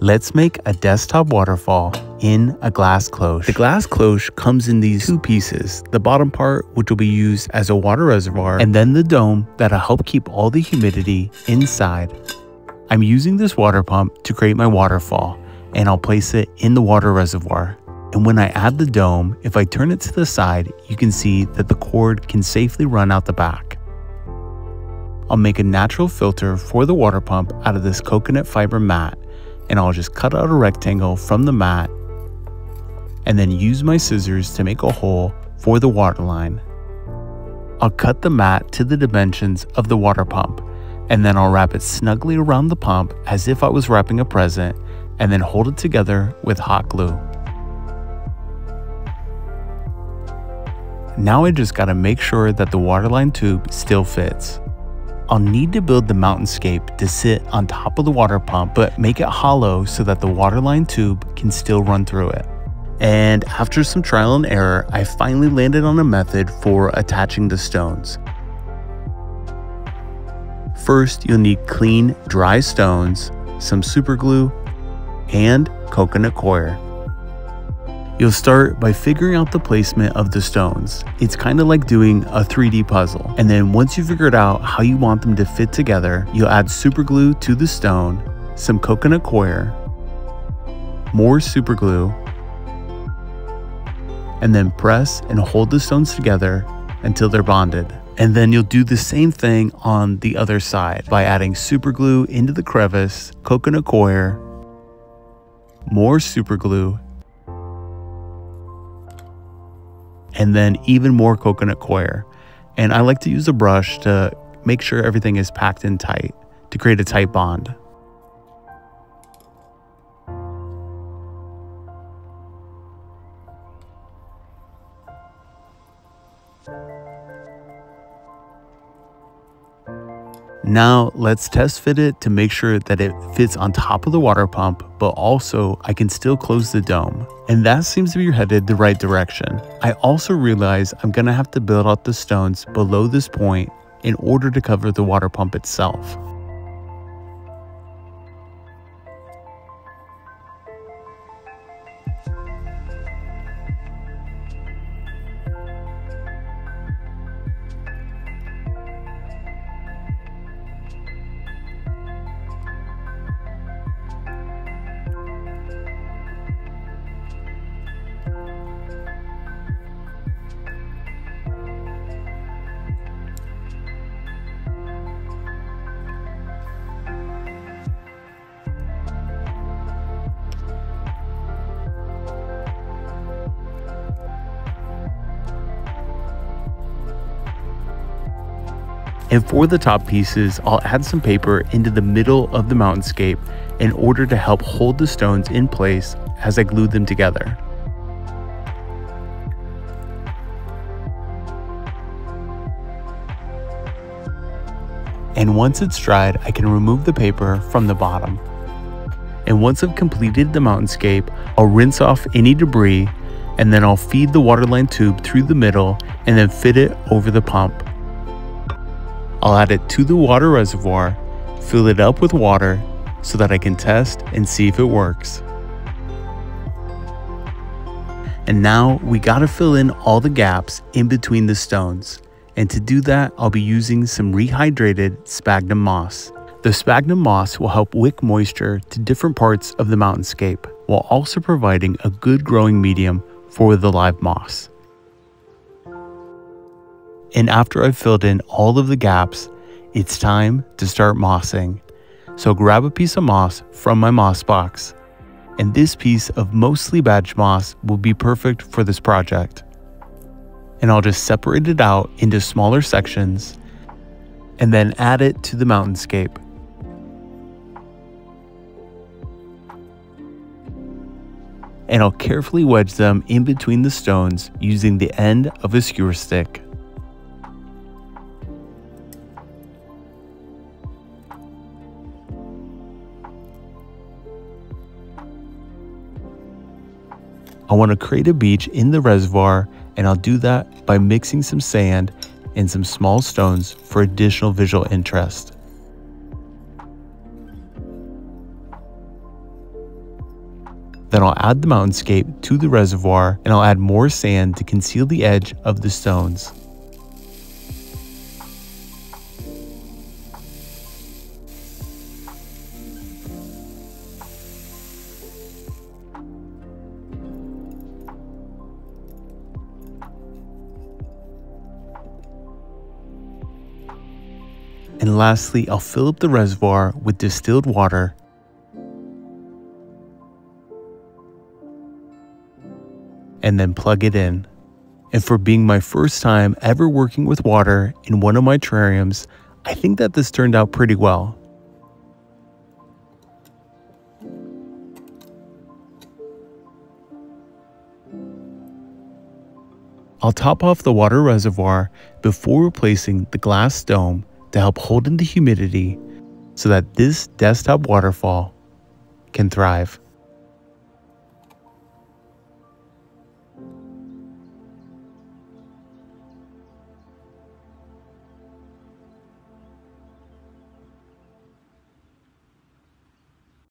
Let's make a desktop waterfall in a glass cloche. The glass cloche comes in these two pieces, the bottom part which will be used as a water reservoir, and then the dome that'll help keep all the humidity inside. I'm using this water pump to create my waterfall, and I'll place it in the water reservoir. And when I add the dome, if I turn it to the side, you can see that the cord can safely run out the back. I'll make a natural filter for the water pump out of this coconut fiber mat, and I'll just cut out a rectangle from the mat and then use my scissors to make a hole for the water line. I'll cut the mat to the dimensions of the water pump, and then I'll wrap it snugly around the pump as if I was wrapping a present, and then hold it together with hot glue. Now I just gotta make sure that the waterline tube still fits. I'll need to build the mountainscape to sit on top of the water pump, but make it hollow so that the waterline tube can still run through it. And after some trial and error, I finally landed on a method for attaching the stones. First, you'll need clean, dry stones, some super glue, and coconut coir. You'll start by figuring out the placement of the stones. It's kind of like doing a 3D puzzle. And then once you figured out how you want them to fit together, you'll add super glue to the stone, some coconut coir, more super glue, and then press and hold the stones together until they're bonded. And then you'll do the same thing on the other side by adding super glue into the crevice, coconut coir, more super glue, and then even more coconut coir. And I like to use a brush to make sure everything is packed in tight to create a tight bond. Now let's test fit it to make sure that it fits on top of the water pump, but also I can still close the dome. And that seems to be headed the right direction. I also realize I'm gonna have to build out the stones below this point in order to cover the water pump itself. And for the top pieces, I'll add some paper into the middle of the mountainscape in order to help hold the stones in place as I glue them together. And once it's dried, I can remove the paper from the bottom. And once I've completed the mountainscape, I'll rinse off any debris, and then I'll feed the waterline tube through the middle and then fit it over the pump. I'll add it to the water reservoir, fill it up with water so that I can test and see if it works. And now we gotta fill in all the gaps in between the stones. And to do that, I'll be using some rehydrated sphagnum moss. The sphagnum moss will help wick moisture to different parts of the mountainscape, while also providing a good growing medium for the live moss. And after I've filled in all of the gaps, it's time to start mossing. So grab a piece of moss from my moss box. And this piece of mostly badge moss will be perfect for this project. And I'll just separate it out into smaller sections and then add it to the mountainscape. And I'll carefully wedge them in between the stones using the end of a skewer stick. I want to create a beach in the reservoir, and I'll do that by mixing some sand and some small stones for additional visual interest. Then I'll add the mountainscape to the reservoir, and I'll add more sand to conceal the edge of the stones. And lastly, I'll fill up the reservoir with distilled water and then plug it in. And for being my first time ever working with water in one of my terrariums, I think that this turned out pretty well. I'll top off the water reservoir before replacing the glass dome to help hold in the humidity so that this desktop waterfall can thrive.